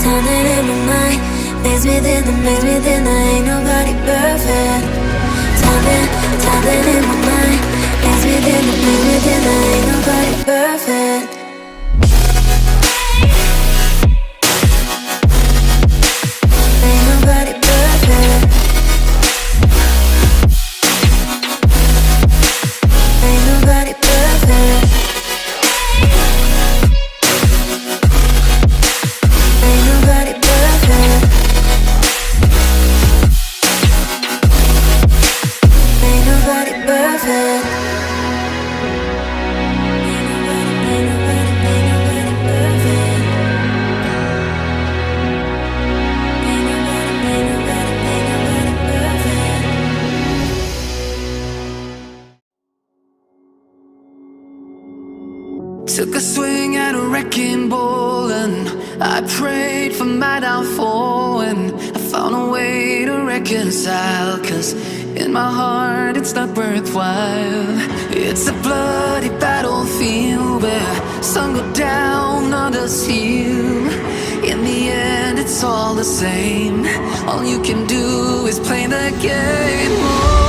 Something in my mind makes me think that ain't nobody perfect. Something in my mind makes me think that ain't nobody perfect. Ain't nobody perfect. Ain't nobody perfect. Ain't nobody perfect. Ain't nobody perfect. Ain't nobody perfect. Ain't nobody perfect. Took a swing at a wrecking ball and I prayed for my downfall, and I found a way to reconcile, 'cause in my heart it's not worthwhile. It's a bloody battlefield where some go down, others heal. In the end it's all the same. All you can do is play the game. Oh.